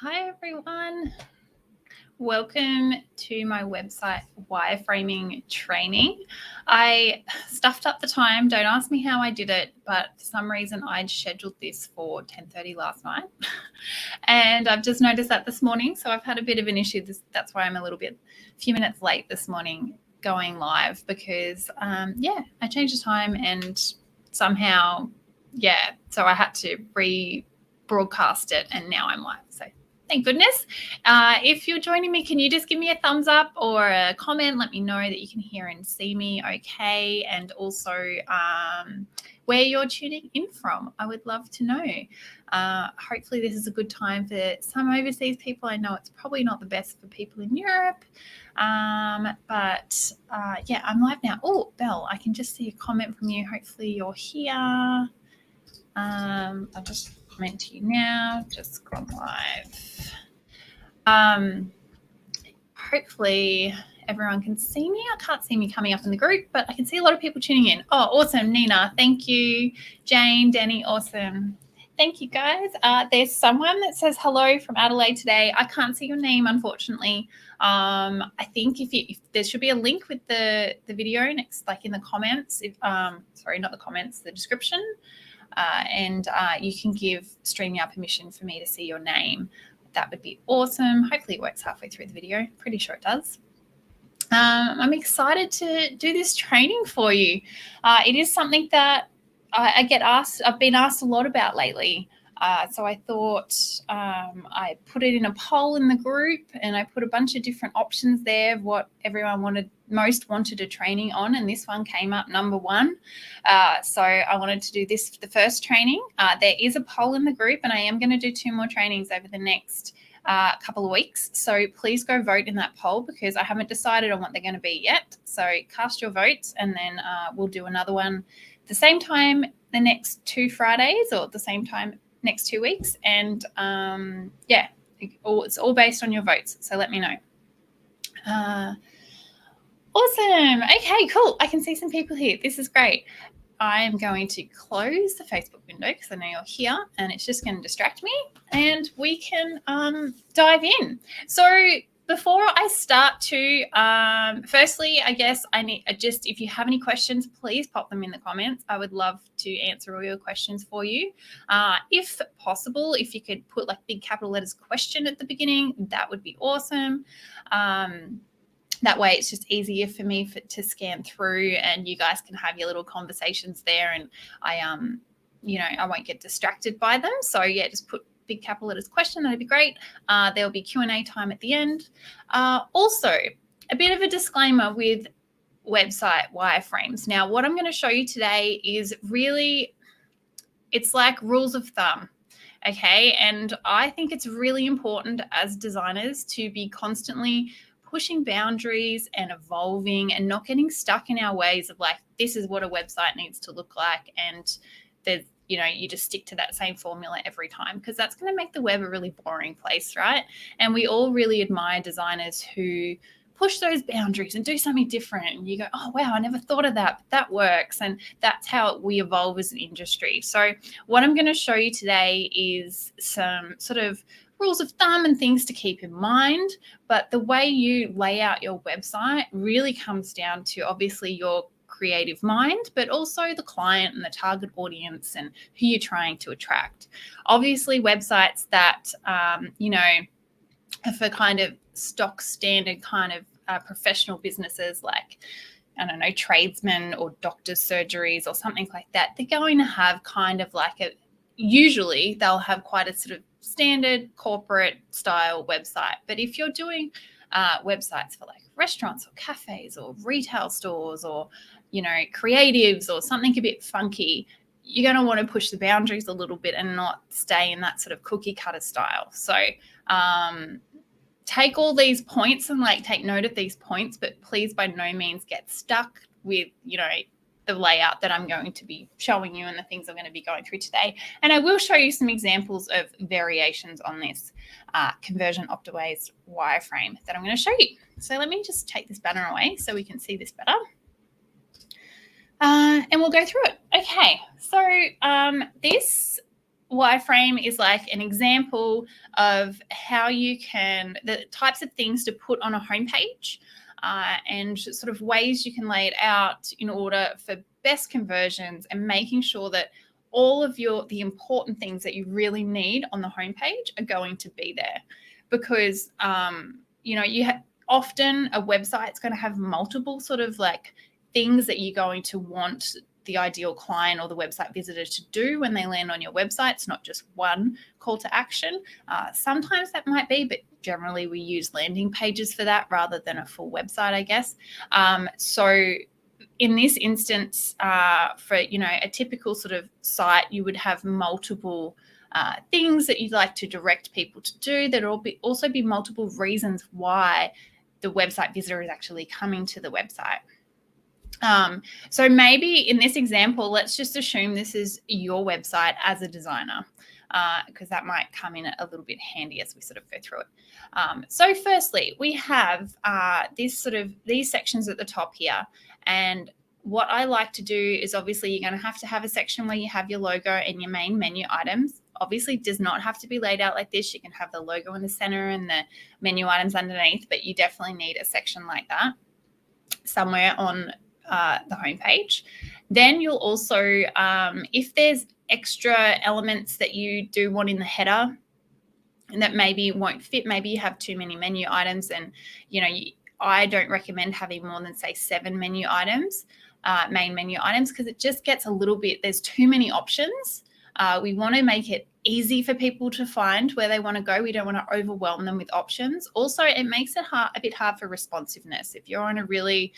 Hi everyone, welcome to my website wireframing training. I stuffed up the time, don't ask me how I did it, but for some reason I'd scheduled this for 10:30 last night and I've just noticed that this morning, so I've had a bit of an issue. That's why I'm a few minutes late this morning going live because I changed the time and somehow, so I had to broadcast it and now I'm live, so thank goodness. If you're joining me, can you just give me a thumbs up or a comment? Let me know that you can hear and see me okay, and also where you're tuning in from. I would love to know. Hopefully this is a good time for some overseas people. I know it's probably not the best for people in Europe, but I'm live now. Oh, Belle, I can just see a comment from you. Hopefully you're here. I'll just comment to you now, just gone live. Hopefully everyone can see me. I can't see me coming up in the group, but I can see a lot of people tuning in. Oh, awesome, Nina. Thank you. Jane, Danny, awesome. Thank you, guys. There's someone that says hello from Adelaide today. I can't see your name, unfortunately. I think if there should be a link with the video next, like in the comments. Sorry, not the comments, the description. And you can give StreamYard permission for me to see your name. That would be awesome. Hopefully it works halfway through the video. Pretty sure it does. I'm excited to do this training for you. It is something that I get asked. I've been asked a lot about lately. So I thought I put it in a poll in the group and I put a bunch of different options there of what everyone most wanted a training on, and this one came up number one. So I wanted to do this for the first training. There is a poll in the group and I am going to do 2 more trainings over the next couple of weeks. So please go vote in that poll because I haven't decided on what they're going to be yet. So cast your votes and then we'll do another one the same time the next 2 Fridays or at the same time next 2 weeks. And it's all based on your votes. So let me know. Awesome. Okay, cool. I can see some people here. This is great. I am going to close the Facebook window because I know you're here and it's just going to distract me and we can dive in. So before I start firstly, I guess if you have any questions, please pop them in the comments. I would love to answer all your questions for you. If possible, if you could put like big capital letters question at the beginning, that would be awesome. That way it's just easier for me to scan through and you guys can have your little conversations there and I won't get distracted by them. So yeah, just put big capital letters question. That'd be great. There'll be Q&A time at the end. Also, a bit of a disclaimer with website wireframes. Now, what I'm going to show you today is really, it's like rules of thumb. Okay. And I think it's really important as designers to be constantly pushing boundaries and evolving and not getting stuck in our ways of like, this is what a website needs to look like. And there's, you just stick to that same formula every time because that's going to make the web a really boring place, right? And we all really admire designers who push those boundaries and do something different. And you go, oh, wow, I never thought of that, but that works. And that's how we evolve as an industry. So what I'm going to show you today is some sort of rules of thumb and things to keep in mind. But the way you lay out your website really comes down to obviously your creative mind, but also the client and the target audience and who you're trying to attract. Obviously, websites that, are for kind of stock standard kind of professional businesses like, I don't know, tradesmen or doctors' surgeries or something like that, they're going to have kind of like usually they'll have quite a sort of standard corporate style website. But if you're doing websites for like restaurants or cafes or retail stores or, creatives or something a bit funky, you're going to want to push the boundaries a little bit and not stay in that sort of cookie cutter style. So take all these points and like take note of these points, but please by no means get stuck with, the layout that I'm going to be showing you and the things I'm going to be going through today. And I will show you some examples of variations on this conversion-optimized wireframe that I'm going to show you. So let me just take this banner away so we can see this better. And we'll go through it. Okay, so this wireframe is like an example of how you can, the types of things to put on a homepage and sort of ways you can lay it out in order for best conversions and making sure that all of the important things that you really need on the homepage are going to be there. Because, often a website's going to have multiple sort of like things that you're going to want the ideal client or the website visitor to do when they land on your website. It's not just one call to action. Sometimes that might be, but generally we use landing pages for that rather than a full website, I guess. So in this instance, for a typical sort of site, you would have multiple things that you'd like to direct people to do. There'll also be multiple reasons why the website visitor is actually coming to the website. So maybe in this example, let's just assume this is your website as a designer, because that might come in a little bit handy as we sort of go through it. So firstly, we have these sections at the top here. And what I like to do is, obviously you're going to have a section where you have your logo and your main menu items. Obviously it does not have to be laid out like this. You can have the logo in the center and the menu items underneath, but you definitely need a section like that somewhere on the homepage. Then you'll also, if there's extra elements that you do want in the header and that maybe won't fit, maybe you have too many menu items, and I don't recommend having more than, say, 7 menu items, main menu items, because it just gets a little bit, there's too many options. We want to make it easy for people to find where they want to go. We don't want to overwhelm them with options. Also, it makes it a bit hard for responsiveness. If you're on a really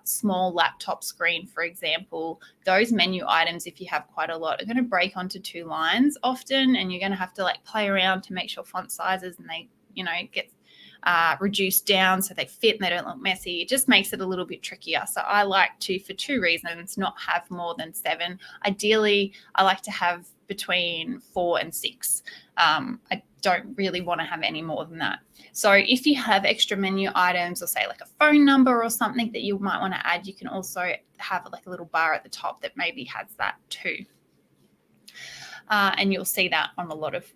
small laptop screen, for example, those menu items, if you have quite a lot, are going to break onto 2 lines often, and you're going to have to play around to make sure font sizes and they, get reduced down so they fit and they don't look messy. It just makes it a little bit trickier. So I like to, for 2 reasons, not have more than 7. Ideally, I like to have between 4 and 6. I don't really want to have any more than that. So if you have extra menu items, or say like a phone number or something that you might want to add, you can also have a little bar at the top that maybe has that too. And you'll see that on a lot of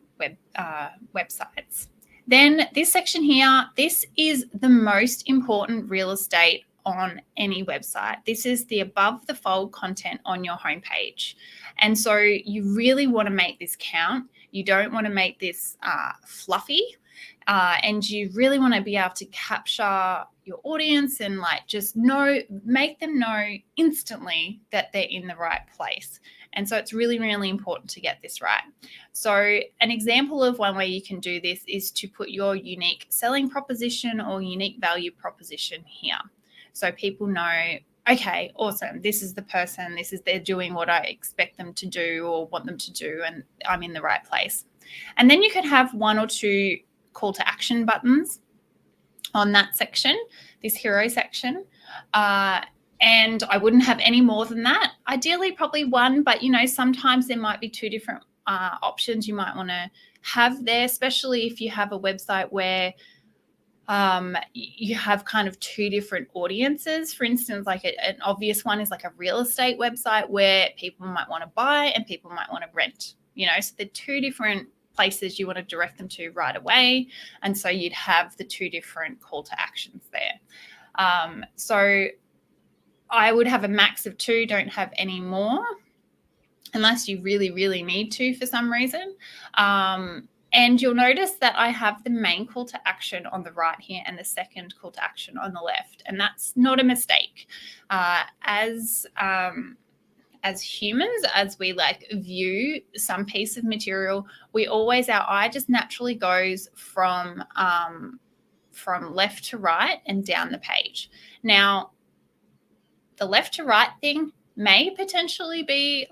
websites. Then this section here, this is the most important real estate on any website. This is the above the fold content on your homepage. And so you really want to make this count. You don't want to make this fluffy. And you really want to be able to capture your audience and just make them know instantly that they're in the right place. And so it's really, really important to get this right. So an example of one way you can do this is to put your unique selling proposition or unique value proposition here. So people know, okay, awesome, this is the person, they're doing what I expect them to do or want them to do, and I'm in the right place. And then you could have 1 or 2 call to action buttons on that section, this hero section. And I wouldn't have any more than that. Ideally, probably 1, but sometimes there might be 2 different options you might want to have there, especially if you have a website where you have kind of 2 different audiences. For instance, an obvious one is a real estate website where people might want to buy and people might want to rent. So they're 2 different places you want to direct them to right away, and so you'd have the 2 different call to actions there. So I would have a max of 2, don't have any more unless you really, really need to for some reason. And you'll notice that I have the main call to action on the right here and the second call to action on the left, and that's not a mistake. As humans, as we view some piece of material, our eye just naturally goes from left to right and down the page. Now, the left to right thing may potentially be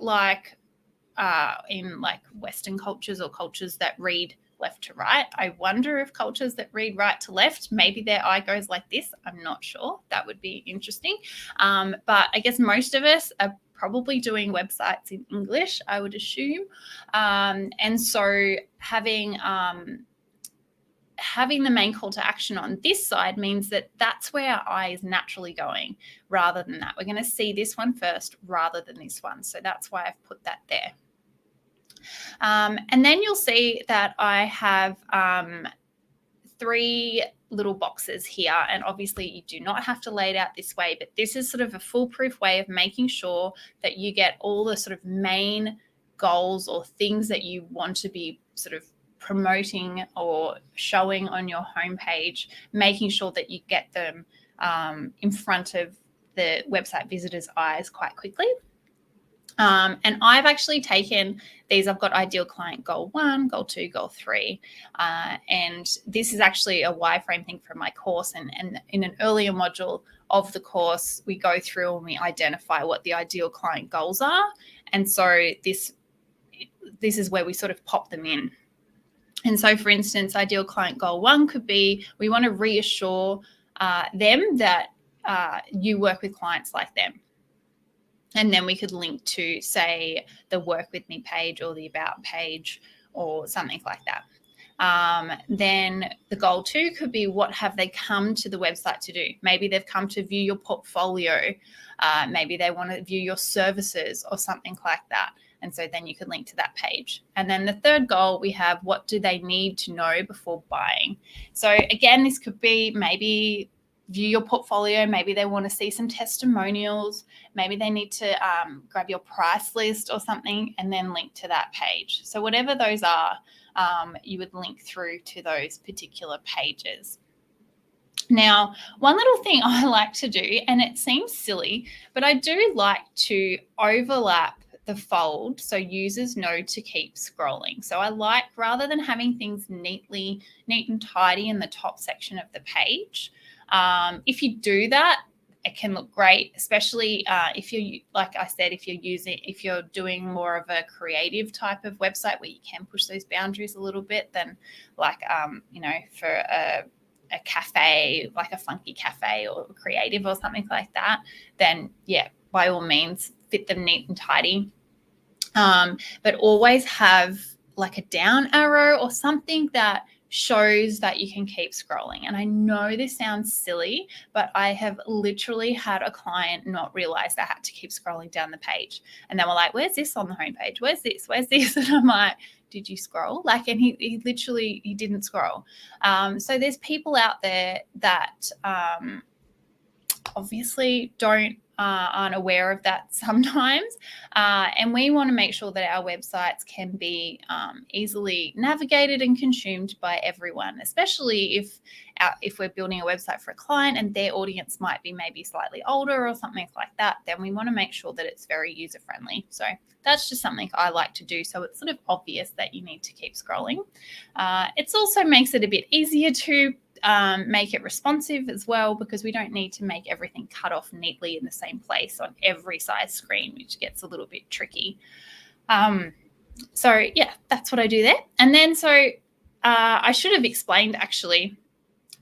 in Western cultures or cultures that read left to right. I wonder if cultures that read right to left, maybe their eye goes like this. I'm not sure. That would be interesting. But I guess most of us are probably doing websites in English, I would assume. And so having the main call to action on this side means that that's where our eye is naturally going rather than that. We're going to see this one first rather than this one. So that's why I've put that there. And then you'll see that I have 3 little boxes here, and obviously you do not have to lay it out this way, but this is sort of a foolproof way of making sure that you get all the sort of main goals or things that you want to be sort of promoting or showing on your homepage, making sure that you get them in front of the website visitors' eyes quite quickly. And I've actually taken these. I've got ideal client goal 1, goal 2, goal 3. And this is actually a wireframe thing from my course. And in an earlier module of the course, we go through and we identify what the ideal client goals are. And so this is where we sort of pop them in. And so, for instance, ideal client goal 1 could be we want to reassure them that you work with clients like them. And then we could link to, say, the Work With Me page or the About page or something like that. Then the goal 2 could be what have they come to the website to do? Maybe they've come to view your portfolio. Maybe they want to view your services or something like that. And so then you could link to that page. And then the third goal, we have what do they need to know before buying? So again, this could be maybe view your portfolio. Maybe they want to see some testimonials. Maybe they need to grab your price list or something and then link to that page. So whatever those are, you would link through to those particular pages. Now, one little thing I like to do, and it seems silly, but I do like to overlap the fold so users know to keep scrolling. So I like, rather than having things neat and tidy in the top section of the page, if you do that, it can look great, especially if you're, like I said, if you're doing more of a creative type of website where you can push those boundaries a little bit, then like, for a cafe, like a funky cafe or creative or something like that, then yeah, by all means, fit them neat and tidy. But always have like a down arrow or something that shows that you can keep scrolling. And I know this sounds silly, but I have literally had a client not realize they had to keep scrolling down the page. And they were like, where's this on the homepage? Where's this? Where's this? And I'm like, did you scroll? Like, and he literally didn't scroll. So there's people out there that obviously aren't aware of that sometimes, and we want to make sure that our websites can be easily navigated and consumed by everyone, especially if we're building a website for a client and their audience might be maybe slightly older or something like that. Then we want to make sure that it's very user friendly. So that's just something I like to do, so it's sort of obvious that you need to keep scrolling. It also makes it a bit easier to make it responsive as well, because we don't need to make everything cut off neatly in the same place on every size screen, which gets a little bit tricky. So yeah, that's what I do there. And then I should have explained, actually,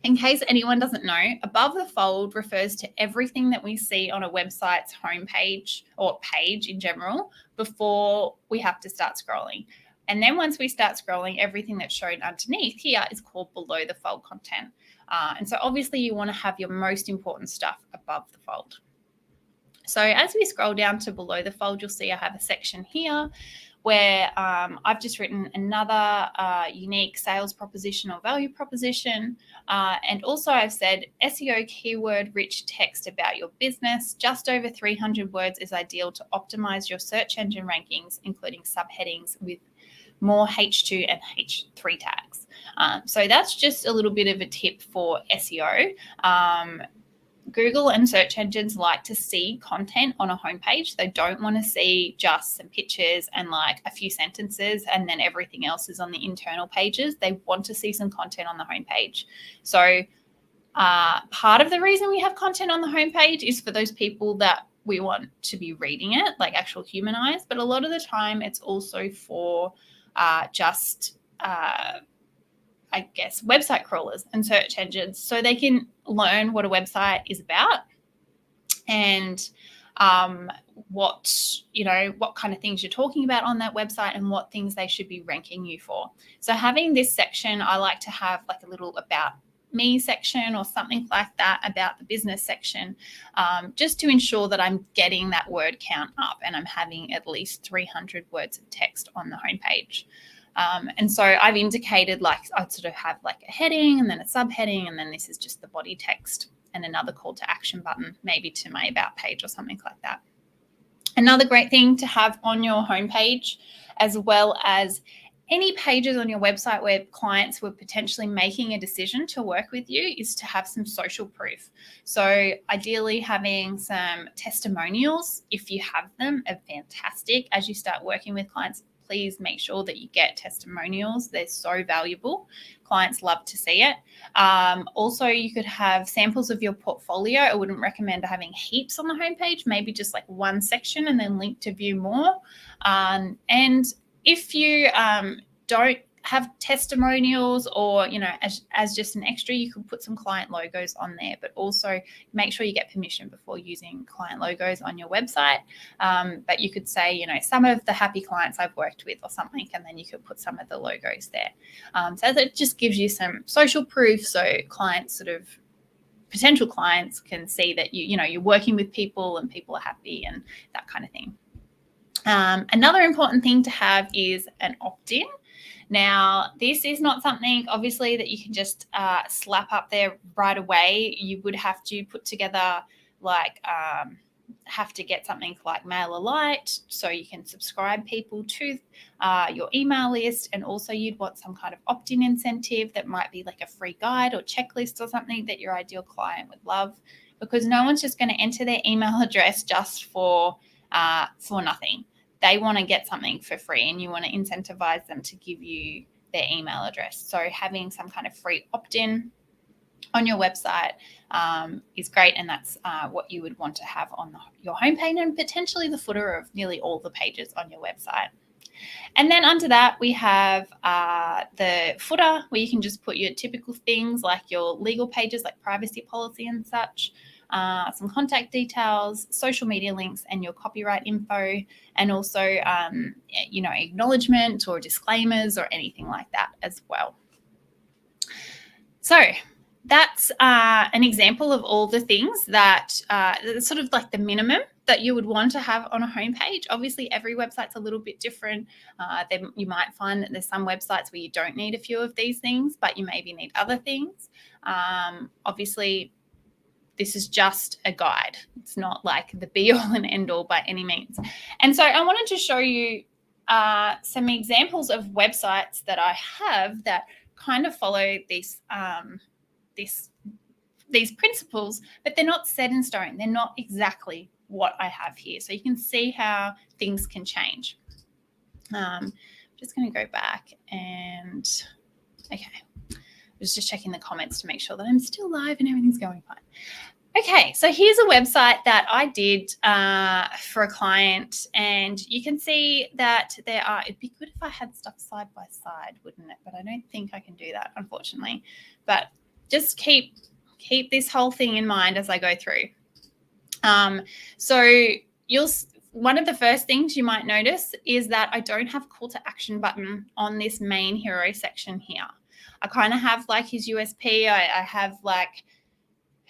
in case anyone doesn't know, above the fold refers to everything that we see on a website's homepage or page in general before we have to start scrolling. And then once we start scrolling, everything that's shown underneath here is called below the fold content. And so obviously you want to have your most important stuff above the fold. So as we scroll down to below the fold, you'll see I have a section here where I've just written another unique sales proposition or value proposition. And also I've said SEO keyword rich text about your business. Just over 300 words is ideal to optimize your search engine rankings, including subheadings with more H2 and H3 tags. So that's just a little bit of a tip for SEO. Google and search engines like to see content on a homepage. They don't want to see just some pictures and like a few sentences and then everything else is on the internal pages. They want to see some content on the homepage. So part of the reason we have content on the homepage is for those people that we want to be reading it, like actual human eyes. But a lot of the time it's also for I guess, website crawlers and search engines, so they can learn what a website is about and what kind of things you're talking about on that website and what things they should be ranking you for. So having this section, I like to have like a little about me section or something like that, about the business section, just to ensure that I'm getting that word count up and I'm having at least 300 words of text on the homepage. And so I've indicated, like, I'd sort of have like a heading and then a subheading, and then this is just the body text and another call to action button, maybe to my about page or something like that. Another great thing to have on your homepage, as well as any pages on your website where clients were potentially making a decision to work with you, is to have some social proof. So ideally having some testimonials, if you have them, are fantastic. As you start working with clients, please make sure that you get testimonials. They're so valuable. Clients love to see it. Also, you could have samples of your portfolio. I wouldn't recommend having heaps on the homepage, maybe just like one section and then link to view more. And if you don't have testimonials, or, you know, as just an extra, you could put some client logos on there, but also make sure you get permission before using client logos on your website. But you could say, you know, some of the happy clients I've worked with or something, and then you could put some of the logos there. So that just gives you some social proof, so clients, sort of potential clients, can see that you know, you're working with people and people are happy and that kind of thing. Another important thing to have is an opt-in. Now, this is not something, obviously, that you can just slap up there right away. You would have to put together, like, have to get something like MailerLite, so you can subscribe people to your email list. And also you'd want some kind of opt-in incentive that might be like a free guide or checklist or something that your ideal client would love, because no one's just going to enter their email address just for nothing. They want to get something for free, and you want to incentivize them to give you their email address. So having some kind of free opt-in on your website is great, and that's what you would want to have on your homepage, and potentially the footer of nearly all the pages on your website. And then under that, we have the footer, where you can just put your typical things like your legal pages, like privacy policy and such, some contact details, social media links, and your copyright info, and also, you know, acknowledgement or disclaimers or anything like that as well. So that's an example of all the things that sort of like the minimum that you would want to have on a homepage. Obviously, every website's a little bit different. Then you might find that there's some websites where you don't need a few of these things, but you maybe need other things. Obviously, this is just a guide. It's not like the be-all and end-all by any means. And so I wanted to show you some examples of websites that I have that kind of follow these principles, but they're not set in stone. They're not exactly what I have here. So you can see how things can change. I'm just going to go back and, okay. I was just checking the comments to make sure that I'm still live and everything's going fine. Okay, so here's a website that I did for a client, and you can see that there are, it'd be good if I had stuff side by side, wouldn't it? But I don't think I can do that, unfortunately. But just keep this whole thing in mind as I go through. So one of the first things you might notice is that I don't have a call to action button on this main hero section here. I kind of have like his USP. I have like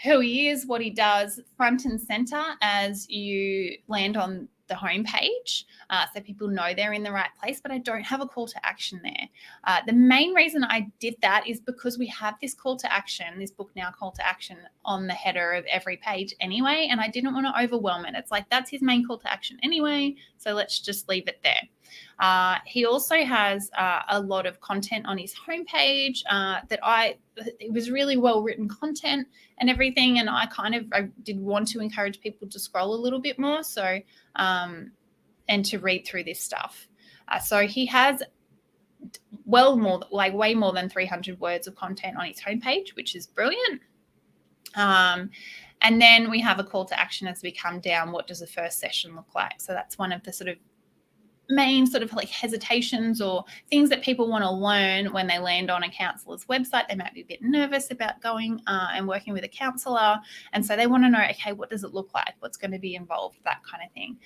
who he is, what he does, front and center as you land on the homepage, so people know they're in the right place, but I don't have a call to action there. The main reason I did that is because we have this call to action, this book now call to action, on the header of every page anyway, and I didn't want to overwhelm it. It's like, that's his main call to action anyway, so let's just leave it there. He also has a lot of content on his homepage it was really well-written content and everything, and I did want to encourage people to scroll a little bit more, so and to read through this stuff. So he has way more than 300 words of content on his homepage, which is brilliant. And then we have a call to action as we come down. What does the first session look like? So that's one of the sort of main sort of like hesitations or things that people want to learn when they land on a counsellor's website. They might be a bit nervous about going and working with a counsellor, and so they want to know, okay, what does it look like? What's going to be involved? That kind of thing.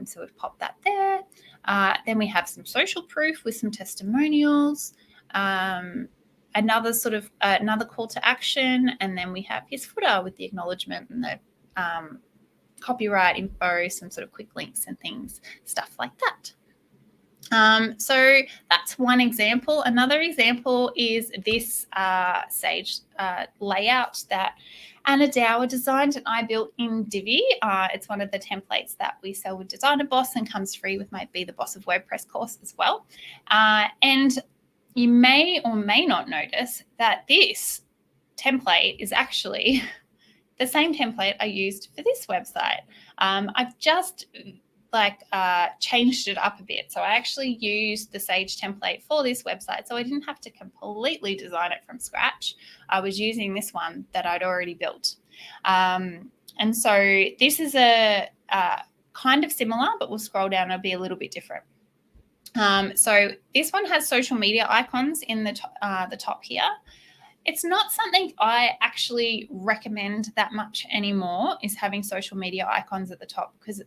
So we've popped that there. Then we have some social proof with some testimonials. another sort of another call to action, and then we have his footer with the acknowledgement and the copyright info, some sort of quick links and things, stuff like that. So that's one example. Another example is this Sage layout that Anna Dower designed and I built in Divi. It's one of the templates that we sell with Designer Boss and comes free with my Be the Boss of WordPress course as well. And you may or may not notice that this template is actually the same template I used for this website. I've just changed it up a bit. So I actually used the Sage template for this website. So I didn't have to completely design it from scratch. I was using this one that I'd already built. And so this is a kind of similar, but we'll scroll down, it'll be a little bit different. So this one has social media icons in the top here. It's not something I actually recommend that much anymore, is having social media icons at the top, because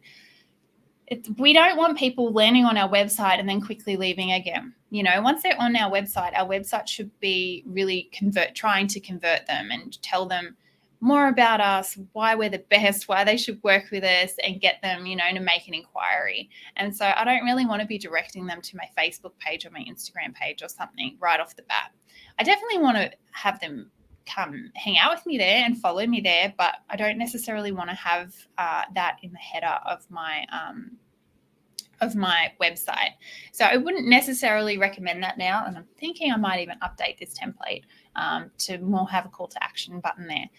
we don't want people landing on our website and then quickly leaving again. You know, once they're on our website should be really trying to convert them and tell them more about us, why we're the best, why they should work with us, and get them, you know, to make an inquiry. And so I don't really want to be directing them to my Facebook page or my Instagram page or something right off the bat. I definitely want to have them come hang out with me there and follow me there, but I don't necessarily want to have that in the header of my website. So I wouldn't necessarily recommend that now, and I'm thinking I might even update this template to more have a call to action button there.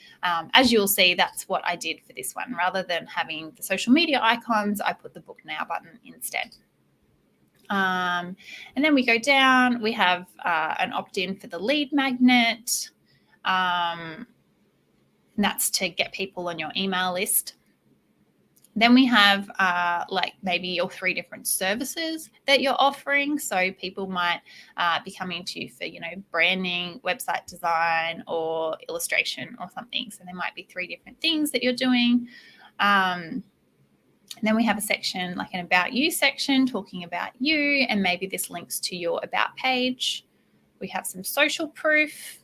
As you'll see, that's what I did for this one. Rather than having the social media icons, I put the book now button instead. And then we go down, we have an opt-in for the lead magnet. And that's to get people on your email list. Then we have maybe your 3 different services that you're offering. So people might be coming to you for, you know, branding, website design, or illustration or something. So there might be 3 different things that you're doing. And then we have a section, like an About You section, talking about you, and maybe this links to your About page. We have some social proof.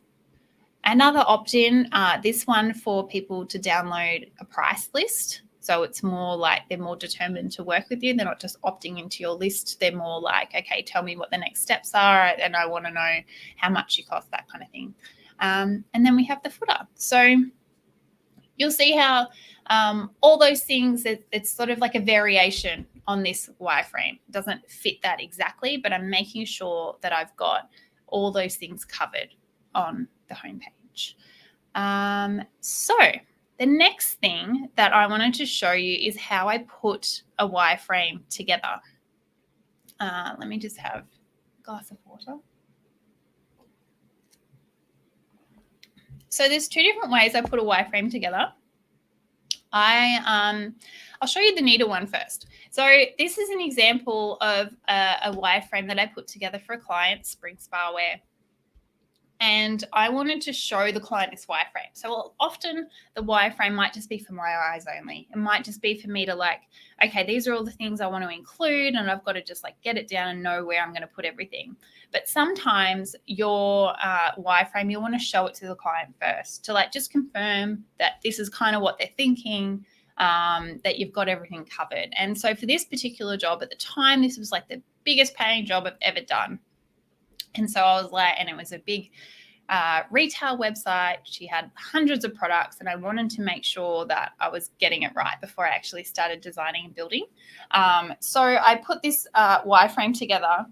Another opt-in, this one for people to download a price list. So it's more like they're more determined to work with you. They're not just opting into your list. They're more like, okay, tell me what the next steps are, and I want to know how much you cost, that kind of thing. And then we have the footer. So you'll see how all those things, it's sort of like a variation on this wireframe. It doesn't fit that exactly, but I'm making sure that I've got all those things covered on the homepage. So the next thing that I wanted to show you is how I put a wireframe together. Let me just have a glass of water. So there's 2 different ways I put a wireframe together. I'll show you the neater one first. So this is an example of a wireframe that I put together for a client, Spring Spa Wear. And I wanted to show the client this wireframe. So often the wireframe might just be for my eyes only. It might just be for me to like, okay, these are all the things I want to include, and I've got to just like get it down and know where I'm going to put everything. But sometimes your wireframe, you want to show it to the client first to like just confirm that this is kind of what they're thinking, that you've got everything covered. And so for this particular job at the time, this was like the biggest paying job I've ever done. And so I was like, and it was a big retail website. She had hundreds of products, and I wanted to make sure that I was getting it right before I actually started designing and building. So I put this wireframe together,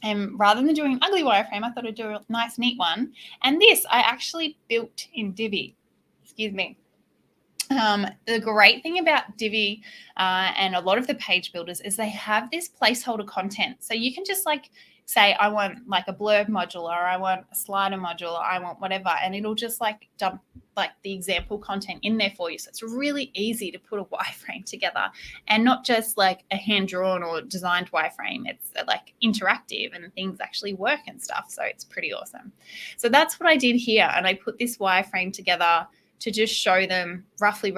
and rather than doing an ugly wireframe, I thought I'd do a nice, neat one. And this I actually built in Divi. Excuse me. The great thing about Divi and a lot of the page builders is they have this placeholder content. So you can just like say, I want like a blurb module, or I want a slider module, or I want whatever, and it'll just like dump like the example content in there for you. So it's really easy to put a wireframe together, and not just like a hand-drawn or designed wireframe. It's like interactive and things actually work and stuff. So it's pretty awesome. So that's what I did here. And I put this wireframe together to just show them roughly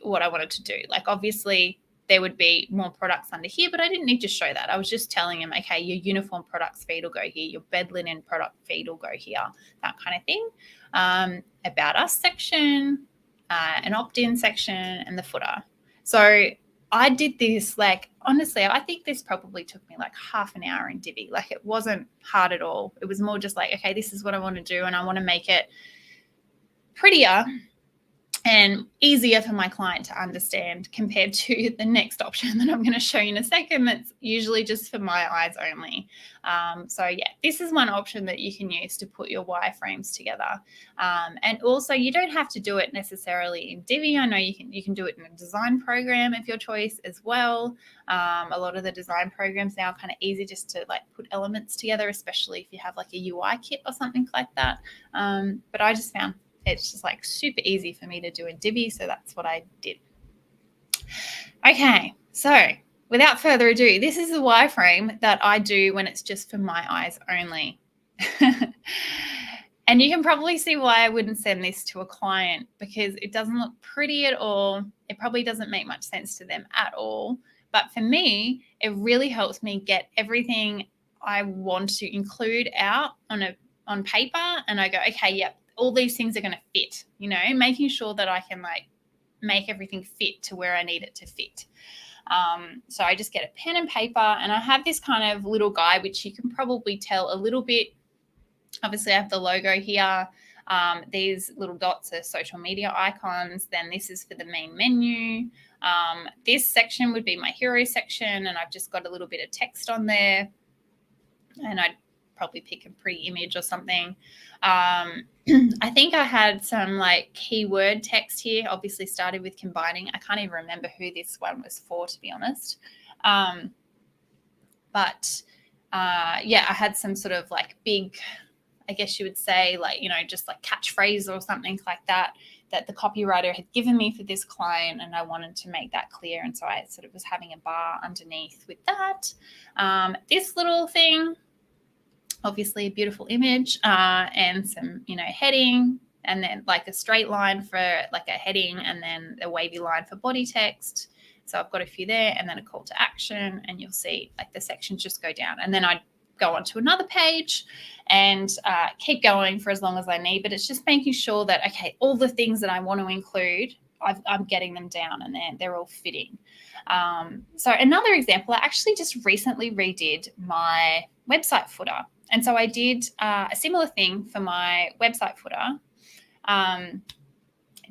what I wanted to do. Like obviously there would be more products under here, but I didn't need to show that. I was just telling them, okay, your uniform products feed will go here, your bed linen product feed will go here, that kind of thing. About us section, an opt-in section, and the footer. So I did this, like, honestly, I think this probably took me like half an hour in Divi. Like, it wasn't hard at all. It was more just like, okay, this is what I want to do, and I want to make it prettier and easier for my client to understand compared to the next option that I'm going to show you in a second. That's usually just for my eyes only. So yeah, this is one option that you can use to put your wireframes together. And also, you don't have to do it necessarily in Divi. I know you can do it in a design program of your choice as well. A lot of the design programs now are kind of easy just to like put elements together, especially if you have like a UI kit or something like that. But I just found it's just like super easy for me to do in Divi, so that's what I did. Okay, so without further ado, this is the wireframe that I do when it's just for my eyes only. And you can probably see why I wouldn't send this to a client, because it doesn't look pretty at all. It probably doesn't make much sense to them at all. But for me, it really helps me get everything I want to include out on paper, and I go, okay, yep, all these things are going to fit, making sure that I can like make everything fit to where I need it to fit. So I just get a pen and paper, and I have this kind of little guide, which you can probably tell a little bit. Obviously, I have the logo here. These little dots are social media icons. Then this is for the main menu. This section would be my hero section, and I've just got a little bit of text on there. And I'd probably pick a pretty image or something. I think I had some like keyword text here, obviously started with combining. I can't even remember who this one was for, to be honest. But yeah, I had some sort of like big, I guess you would say, like, just like catchphrase or something like that the copywriter had given me for this client, and I wanted to make that clear. And so I sort of was having a bar underneath with that. This little thing, obviously a beautiful image, and some, heading, and then like a straight line for like a heading, and then a wavy line for body text. So I've got a few there, and then a call to action, and you'll see like the sections just go down, and then I'd go on to another page and keep going for as long as I need. But it's just making sure that, okay, all the things that I want to include, I'm getting them down, and they're all fitting. So another example, I actually just recently redid my website footer. And so I did a similar thing for my website footer,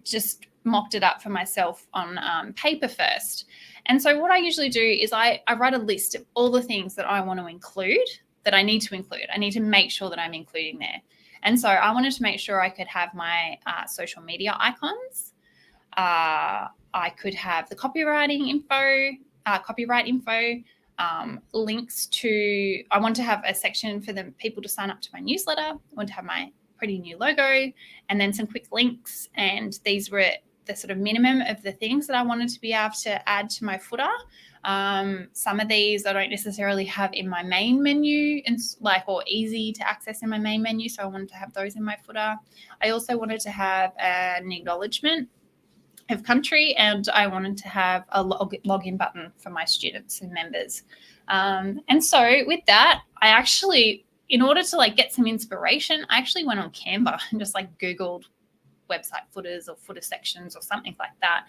just mocked it up for myself on paper first. And so what I usually do is I write a list of all the things that I want to include, that I need to include. I need to make sure that I'm including there. And so I wanted to make sure I could have my social media icons. I could have the copyright info, links to, I want to have a section for the people to sign up to my newsletter. I want to have my pretty new logo, and then some quick links. And these were the sort of minimum of the things that I wanted to be able to add to my footer. Some of these I don't necessarily have in my main menu, and or easy to access in my main menu. So I wanted to have those in my footer. I also wanted to have an acknowledgement of country, and I wanted to have a login button for my students and members. And so with that, I actually, in order to like get some inspiration, I actually went on Canva and just like Googled website footers or footer sections or something like that.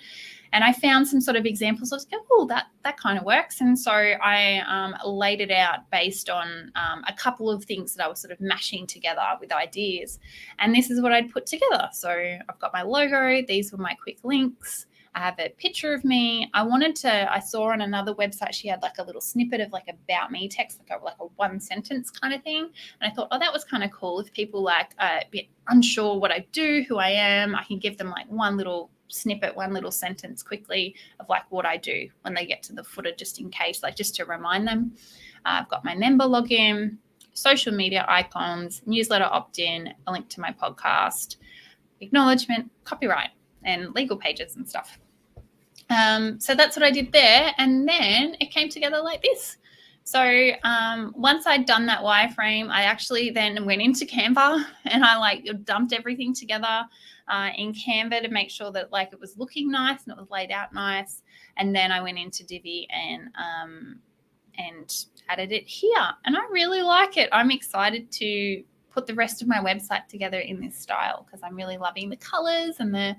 And I found some sort of examples. I was like, oh, that kind of works. And so I laid it out based on a couple of things that I was sort of mashing together with ideas. And this is what I'd put together. So I've got my logo. These were my quick links. I have a picture of me. I saw on another website, she had like a little snippet of like about me text, like a one sentence kind of thing. And I thought, oh, that was kind of cool. If people like a bit unsure what I do, who I am, I can give them like one little snippet, one little sentence quickly of like what I do when they get to the footer, just in case, like just to remind them. I've got my member login, social media icons, newsletter opt-in, a link to my podcast, acknowledgement, copyright, and legal pages and stuff. So that's what I did there. And then it came together like this. So once I'd done that wireframe, I actually then went into Canva and I like dumped everything together in Canva to make sure that like it was looking nice and it was laid out nice. And then I went into Divi and added it here. And I really like it. I'm excited to put the rest of my website together in this style because I'm really loving the colors and the,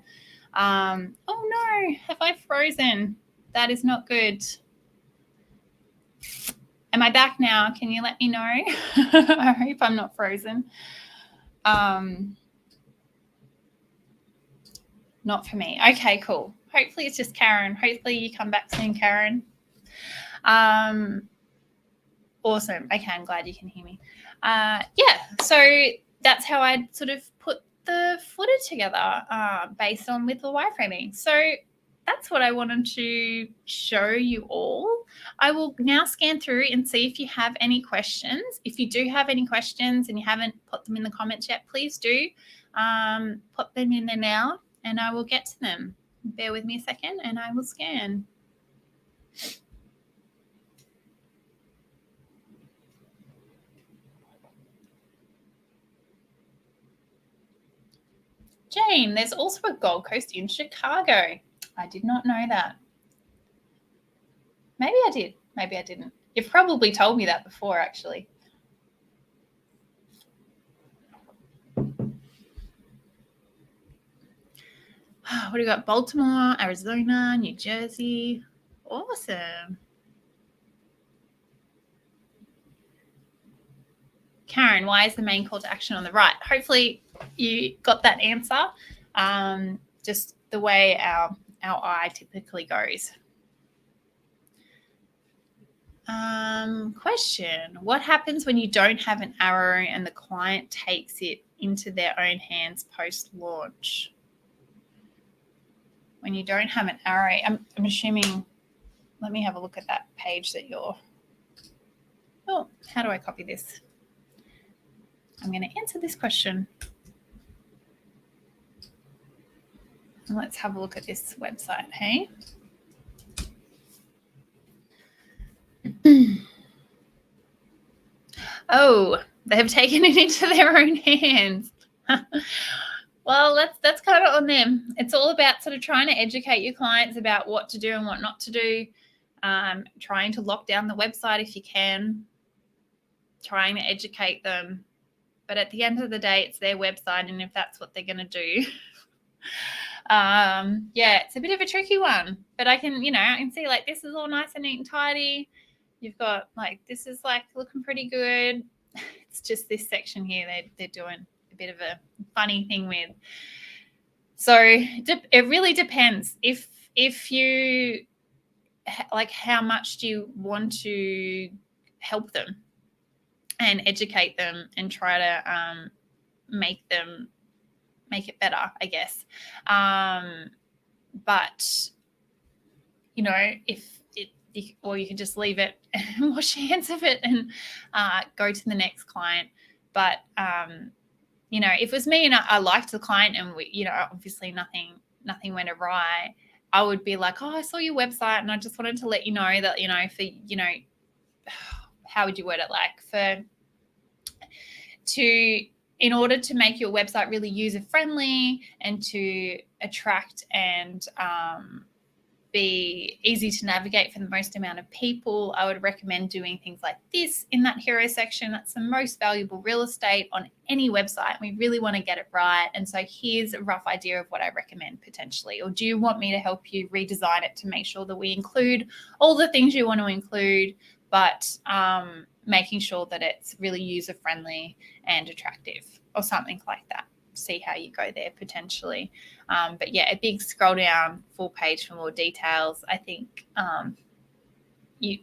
oh no, have I frozen? That is not good. Am I back now? Can you let me know? I hope I'm not frozen. Not for me. Okay, cool. Hopefully it's just Karen. Hopefully you come back soon, Karen. Awesome. Okay, I'm glad you can hear me. Yeah, so that's how I sort of put the footer together based on with the wireframing. So that's what I wanted to show you all. I will now scan through and see if you have any questions. If you do have any questions and you haven't put them in the comments yet, please do put them in there now and I will get to them. Bear with me a second and I will scan. Jane, there's also a Gold Coast in Chicago. I did not know that. Maybe I did. Maybe I didn't. You've probably told me that before, actually. What do we got? Baltimore, Arizona, New Jersey. Awesome. Karen, why is the main call to action on the right? Hopefully you got that answer. Just the way our eye typically goes. Question. What happens when you don't have an arrow and the client takes it into their own hands post-launch? When you don't have an arrow, I'm assuming, let me have a look at that page that you're, oh, how do I copy this? I'm going to answer this question. And let's have a look at this website, hey? Oh, they have taken it into their own hands. Well, that's kind of on them. It's all about sort of trying to educate your clients about what to do and what not to do, trying to lock down the website if you can, trying to educate them. But at the end of the day, it's their website, and if that's what they're going to do, yeah, it's a bit of a tricky one. But I can see like this is all nice and neat and tidy. You've got like this is like looking pretty good. It's just this section here they're doing a bit of a funny thing with. So it really depends. If you like, how much do you want to help them and educate them and try to make it better, I guess. But or you can just leave it and wash your hands of it and go to the next client. But if it was me and I liked the client and we, obviously nothing went awry, I would be like, oh, I saw your website and I just wanted to let you know that, how would you word it? Like in order to make your website really user friendly and to attract and be easy to navigate for the most amount of people, I would recommend doing things like this in that hero section. That's the most valuable real estate on any website. We really want to get it right. And so here's a rough idea of what I recommend potentially. Or do you want me to help you redesign it to make sure that we include all the things you want to include, but making sure that it's really user friendly and attractive or something like that? See how you go there potentially. But yeah, a big scroll down, full page for more details. I think you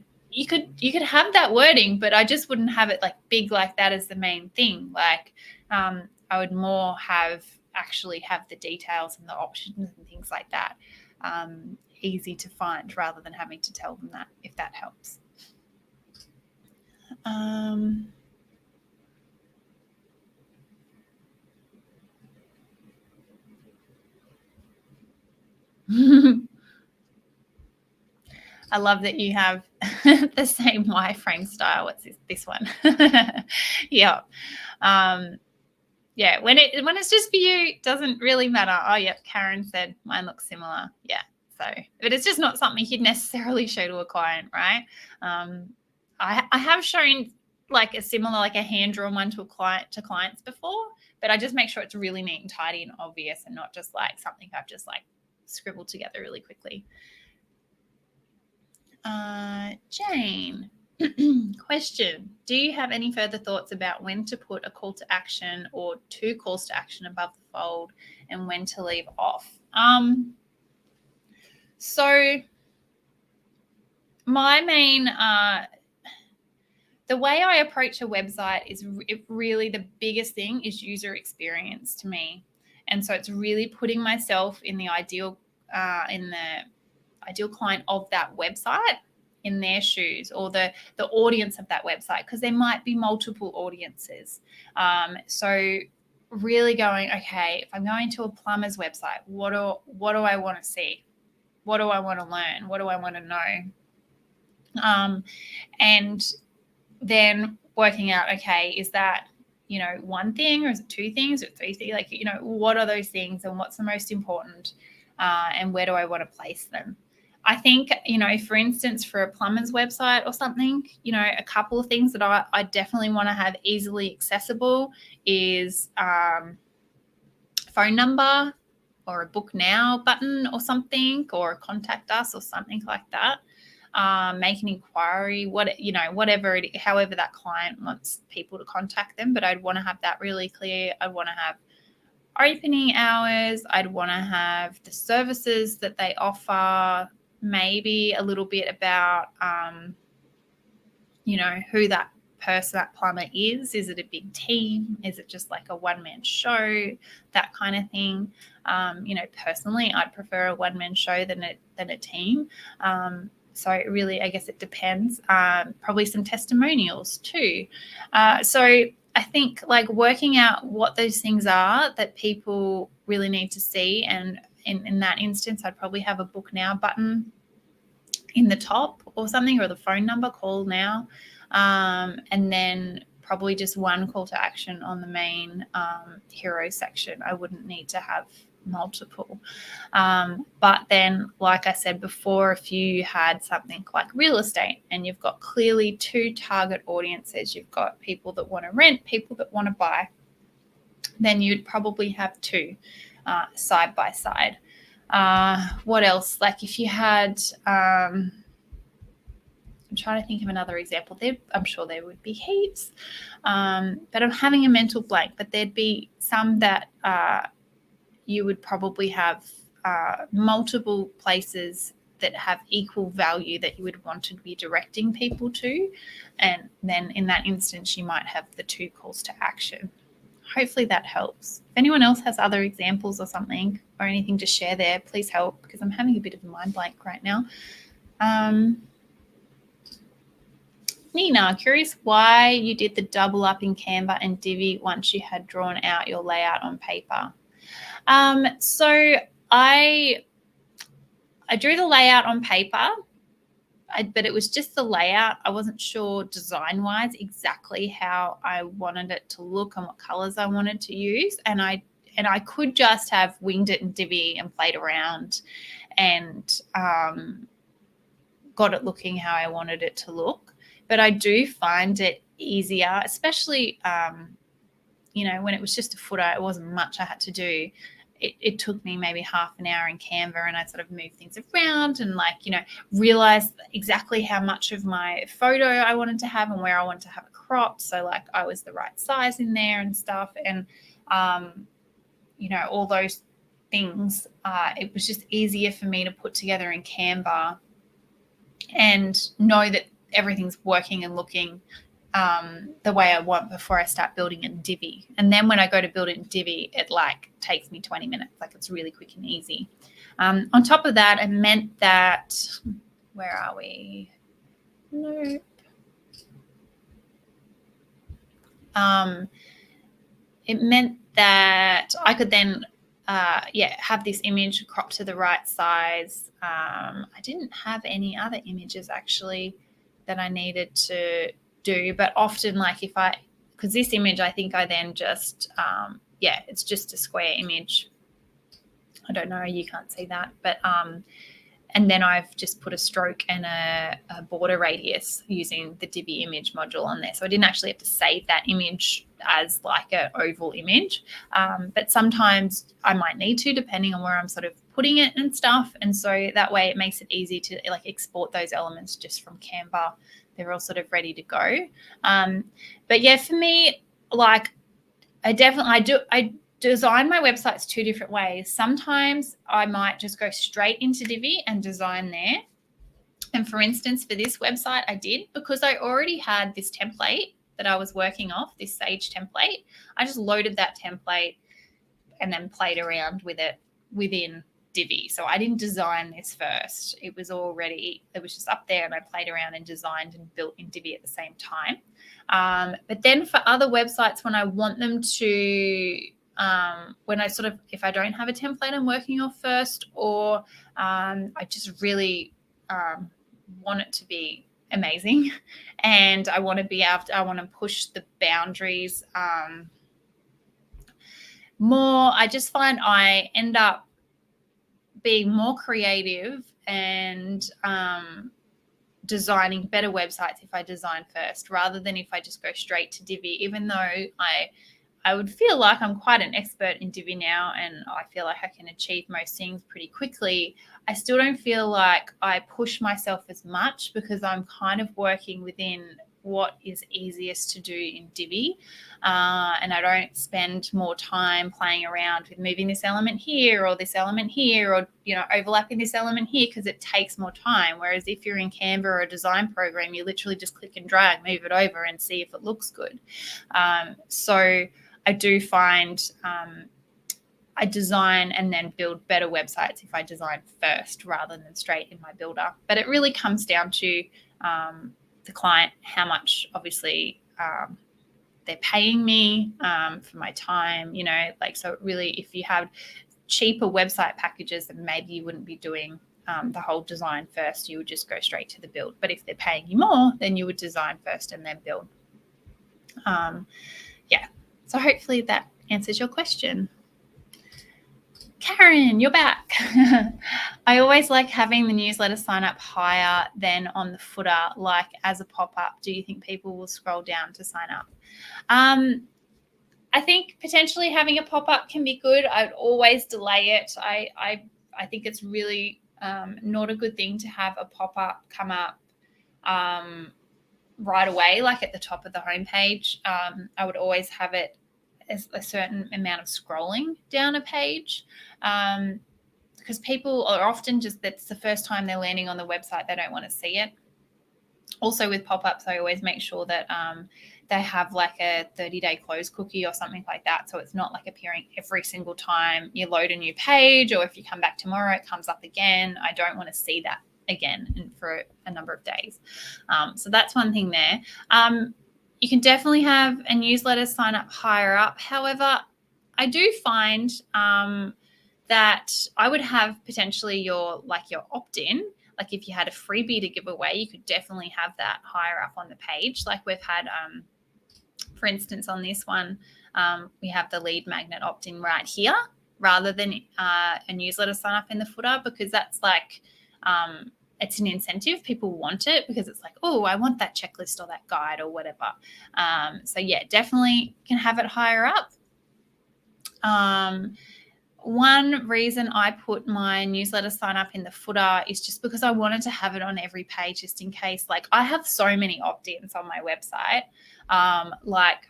could have that wording, but I just wouldn't have it like big like that as the main thing. Like I would more actually have the details and the options and things like that easy to find rather than having to tell them that, if that helps. I love that you have the same wireframe style. What's this one? Yeah. Yeah, when it's just for you, it doesn't really matter. Oh, yep, Karen said mine looks similar. Yeah. So, but it's just not something you'd necessarily show to a client, right? I have shown like a similar, like a hand-drawn one to clients before, but I just make sure it's really neat and tidy and obvious and not just like something I've just like scribbled together really quickly. Jane, question. Do you have any further thoughts about when to put a call to action or two calls to action above the fold and when to leave off? So my main, the way I approach a website is really the biggest thing is user experience to me. And so it's really putting myself in the ideal client of that website in their shoes, or the audience of that website, because there might be multiple audiences. So really going, okay, if I'm going to a plumber's website, what do I want to see? What do I want to learn? What do I want to know? And then working out, okay, is that, one thing, or is it two things or three things? Like, what are those things and what's the most important, and where do I want to place them? I think, for instance, for a plumber's website or something, a couple of things that I definitely want to have easily accessible is phone number, or a book now button or something, or a contact us or something like that. Make an inquiry, whatever however that client wants people to contact them. But I'd want to have that really clear. I'd want to have opening hours. I'd want to have the services that they offer, maybe a little bit about, who that person, that plumber is. Is it a big team? Is it just like a one-man show? That kind of thing. Personally, I'd prefer a one-man show than a team. So really, I guess it depends. Probably some testimonials too. So I think like working out what those things are that people really need to see. And in that instance, I'd probably have a book now button in the top or something, or the phone number, call now. And then probably just one call to action on the main hero section. I wouldn't need to have multiple. But then, like I said before, if you had something like real estate and you've got clearly two target audiences, you've got people that want to rent, people that want to buy, then you'd probably have two side by side. What else? Like if you had, I'm trying to think of another example. I'm sure there would be heaps, but I'm having a mental blank. But there'd be some that you would probably have multiple places that have equal value that you would want to be directing people to. And then in that instance, you might have the two calls to action. Hopefully that helps. If anyone else has other examples or something or anything to share there, please help, because I'm having a bit of a mind blank right now. Nina, curious why you did the double up in Canva and Divi once you had drawn out your layout on paper. So I drew the layout on paper, but it was just the layout. I wasn't sure design-wise exactly how I wanted it to look and what colors I wanted to use. And I could just have winged it in Divi and played around and got it looking how I wanted it to look. But I do find it easier, especially, when it was just a footer, it wasn't much I had to do. It took me maybe half an hour in Canva, and I sort of moved things around and realized exactly how much of my photo I wanted to have and where I wanted to have it cropped. So I was the right size in there and stuff. And, all those things, it was just easier for me to put together in Canva and know that everything's working and looking the way I want before I start building in Divi. And then when I go to build it in Divi, it takes me 20 minutes. It's really quick and easy. On top of that, it meant that, where are we? Nope. It meant that I could then, have this image cropped to the right size. I didn't have any other images actually that I needed to do. But often, like because this image, I think I then just, it's just a square image. I don't know, you can't see that, but and then I've just put a stroke and a border radius using the Divi image module on there. So I didn't actually have to save that image as like an oval image. But sometimes I might need to, depending on where I'm sort of putting it and stuff. And so that way it makes it easy to like export those elements just from Canva. They're all sort of ready to go. But yeah, for me, like I design my websites two different ways. Sometimes I might just go straight into Divi and design there. And for instance, for this website, I did, because I already had this template that I was working off, this Sage template. I just loaded that template and then played around with it within Divi. So I didn't design this first. It was just up there, and I played around and designed and built in Divi at the same time. But then for other websites, when I want them to, if I don't have a template I'm working off first, or I just really want it to be amazing, and I want to push the boundaries more, I just find I end up being more creative and designing better websites if I design first, rather than if I just go straight to Divi. Even though I would feel like I'm quite an expert in Divi now, and I feel like I can achieve most things pretty quickly, I still don't feel like I push myself as much, because I'm kind of working within what is easiest to do in Divi, and I don't spend more time playing around with moving this element here or this element here, or overlapping this element here, because it takes more time. Whereas if you're in Canva or a design program, you literally just click and drag, move it over, and see if it looks good. So I do find I design and then build better websites if I design first rather than straight in my builder. But it really comes down to the client, how much obviously they're paying me for my time, so it really, if you have cheaper website packages, then maybe you wouldn't be doing the whole design first. You would just go straight to the build. But if they're paying you more, then you would design first and then build. So hopefully that answers your question. Karen, you're back. I always like having the newsletter sign up higher than on the footer, like as a pop-up. Do you think people will scroll down to sign up? I think potentially having a pop-up can be good. I'd always delay it. I think it's really not a good thing to have a pop-up come up right away, like at the top of the homepage. I would always have it as a certain amount of scrolling down a page, because people are often that's the first time they're landing on the website. They don't want to see it. Also with pop-ups, I always make sure that they have like a 30-day close cookie or something like that, so it's not like appearing every single time you load a new page, or if you come back tomorrow it comes up again. I don't want to see that again for a number of days. So that's one thing there. You can definitely have a newsletter sign up higher up. However, I do find that I would have potentially your opt-in. Like if you had a freebie to give away, you could definitely have that higher up on the page. Like we've had, for instance, on this one, we have the lead magnet opt-in right here, rather than a newsletter sign up in the footer, because that's like, it's an incentive. People want it because it's like, oh, I want that checklist or that guide or whatever. So yeah, definitely can have it higher up. One reason I put my newsletter sign up in the footer is just because I wanted to have it on every page, just in case. Like I have so many opt-ins on my website. Like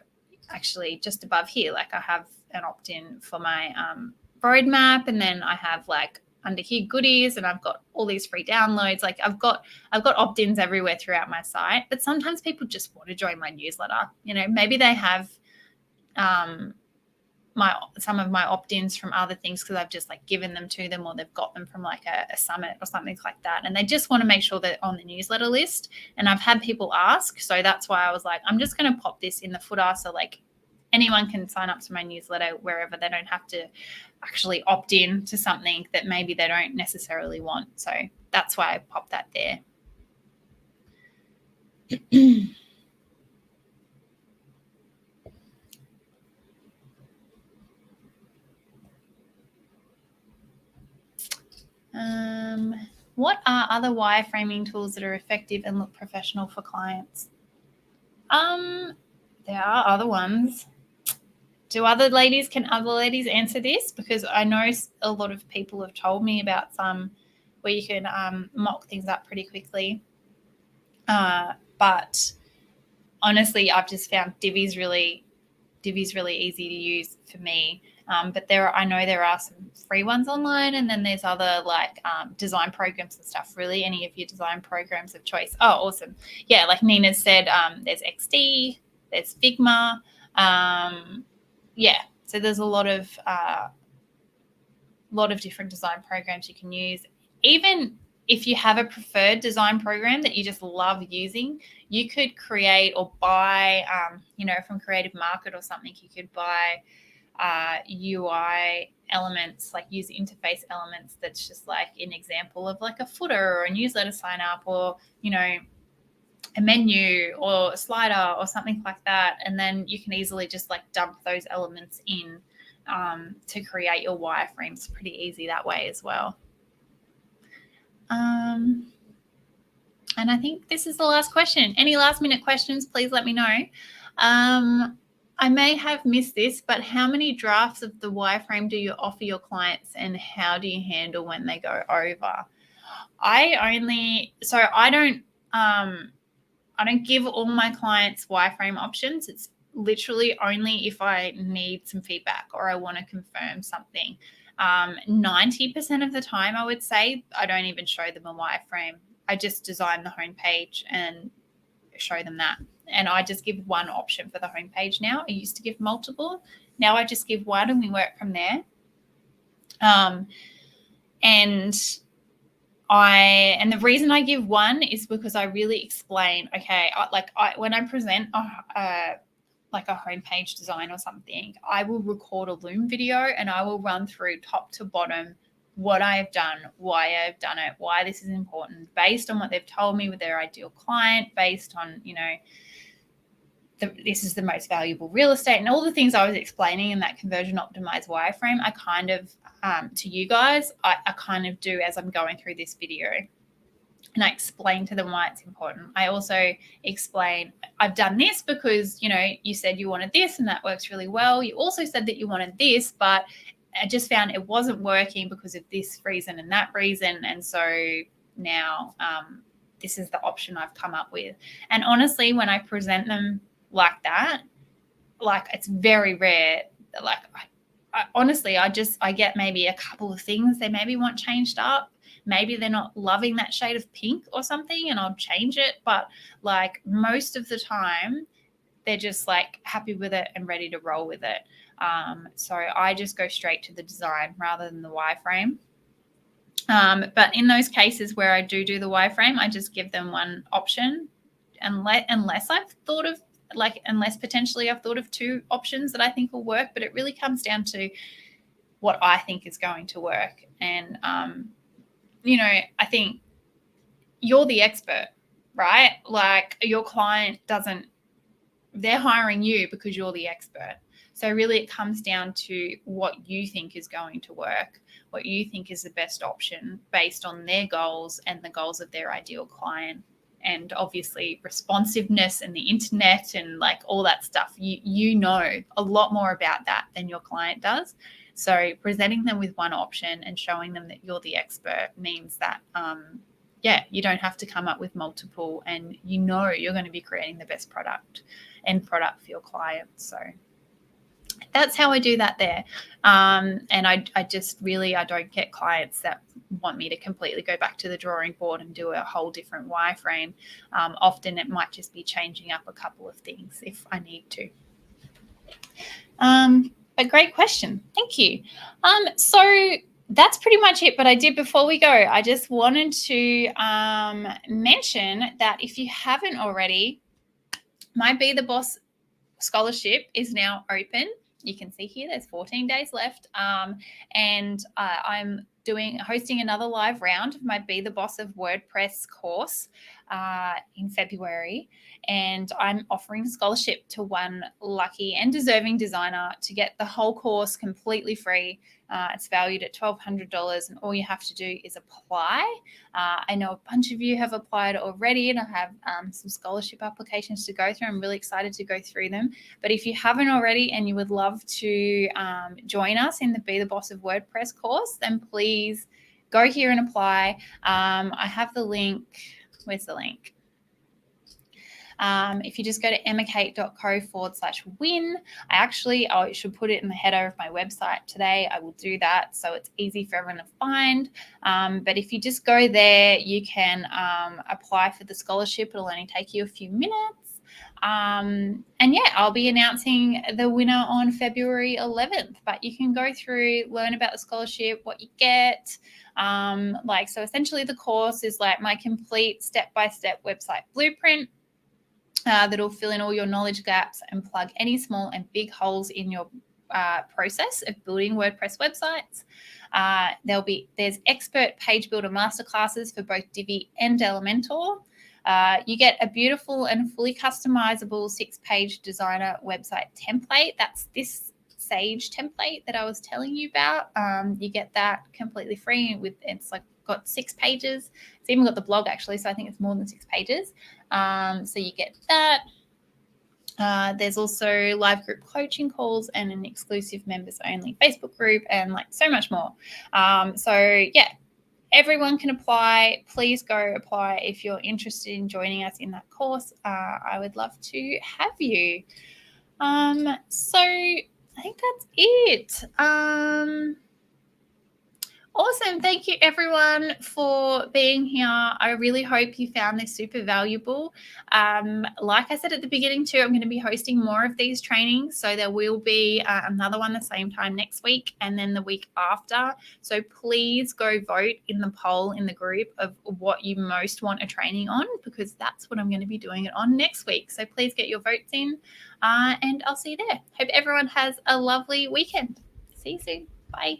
actually just above here, like I have an opt-in for my roadmap, and then I have like under here goodies, and I've got all these free downloads. Like I've got opt-ins everywhere throughout my site. But sometimes people just want to join my newsletter. Maybe they have some of my opt-ins from other things because I've just like given them to them, or they've got them from like a summit or something like that, and they just want to make sure they're on the newsletter list. And I've had people ask, so that's why I was like, I'm just going to pop this in the footer, so like anyone can sign up to my newsletter wherever. They don't have to actually opt in to something that maybe they don't necessarily want. So that's why I popped that there. What are other wireframing tools that are effective and look professional for clients? There are other ones. Can other ladies answer this? Because I know a lot of people have told me about some where you can mock things up pretty quickly. But honestly, I've just found Divi's really easy to use for me. But I know there are some free ones online, and then there's other like design programs and stuff. Really, any of your design programs of choice. Oh, awesome! Yeah, like Nina said, there's XD, there's Figma. Yeah, so there's a lot of different design programs you can use. Even if you have a preferred design program that you just love using, you could create or buy, from Creative Market or something, you could buy UI elements, like user interface elements, that's just like an example of like a footer or a newsletter sign up, or, a menu or a slider or something like that. And then you can easily just like dump those elements in to create your wireframes. Pretty easy that way as well. And I think this is the last question. Any last minute questions, please let me know. I may have missed this, but how many drafts of the wireframe do you offer your clients, and how do you handle when they go over? I don't give all my clients wireframe options. It's literally only if I need some feedback or I want to confirm something. 90% of the time, I would say, I don't even show them a wireframe. I just design the homepage and show them that. And I just give one option for the homepage now. I used to give multiple. Now I just give one and we work from there. And the reason I give one is because I really explain, okay, when I present a homepage design or something, I will record a Loom video and I will run through top to bottom what I have done, why I've done it, why this is important, based on what they've told me with their ideal client, based on, this is the most valuable real estate, and all the things I was explaining in that conversion optimized wireframe. I kind of, to you guys, I kind of do as I'm going through this video. And I explain to them why it's important. I also explain, I've done this because, you said you wanted this and that works really well. You also said that you wanted this, but I just found it wasn't working because of this reason and that reason. And so now this is the option I've come up with. And honestly, when I present them like that, like, it's very rare. Like, I get maybe a couple of things they maybe want changed up. Maybe they're not loving that shade of pink or something, and I'll change it. But like most of the time, they're just like happy with it and ready to roll with it. So I just go straight to the design rather than the wireframe. But in those cases where I do the wireframe, I just give them one option, unless potentially I've thought of two options that I think will work. But it really comes down to what I think is going to work. And I think you're the expert, right? Like, your client they're hiring you because you're the expert. So really it comes down to what you think is going to work, what you think is the best option based on their goals and the goals of their ideal client. And obviously responsiveness and the internet and like all that stuff. You know a lot more about that than your client does. So presenting them with one option and showing them that you're the expert means that, you don't have to come up with multiple, and you're going to be creating the best end product for your client. So that's how I do that there. And I don't get clients that want me to completely go back to the drawing board and do a whole different wireframe. Often it might just be changing up a couple of things if I need to. A great question. Thank you. So that's pretty much it. But before we go, I just wanted to mention that if you haven't already, my Be the Boss scholarship is now open. You can see here there's 14 days left. And I'm hosting another live round of my Be the Boss of WordPress course in February, and I'm offering a scholarship to one lucky and deserving designer to get the whole course completely free. It's valued at $1,200, and all you have to do is apply. I know a bunch of you have applied already, and I have some scholarship applications to go through. I'm really excited to go through them. But if you haven't already and you would love to join us in the Be the Boss of WordPress course, then please go here and apply. I have the link. Where's the link? If you just go to emmakate.co/win, I should put it in the header of my website today. I will do that so it's easy for everyone to find. But if you just go there, you can apply for the scholarship. It'll only take you a few minutes. And yeah, I'll be announcing the winner on February 11th, but you can go through, learn about the scholarship, what you get. So essentially the course is like my complete step-by-step website blueprint that'll fill in all your knowledge gaps and plug any small and big holes in your process of building WordPress websites. There's expert page builder masterclasses for both Divi and Elementor. You get a beautiful and fully customizable 6-page designer website template. That's this Sage template that I was telling you about. You get that completely free it's like got 6 pages. It's even got the blog actually, so I think it's more than 6 pages. So you get that. There's also live group coaching calls and an exclusive members only Facebook group and like so much more. So yeah, everyone can apply. Please go apply if you're interested in joining us in that course. I would love to have you. So I think that's it. Awesome. Thank you, everyone, for being here. I really hope you found this super valuable. Like I said at the beginning, too, I'm going to be hosting more of these trainings. So there will be another one the same time next week and then the week after. So please go vote in the poll in the group of what you most want a training on, because that's what I'm going to be doing it on next week. So please get your votes in and I'll see you there. Hope everyone has a lovely weekend. See you soon. Bye.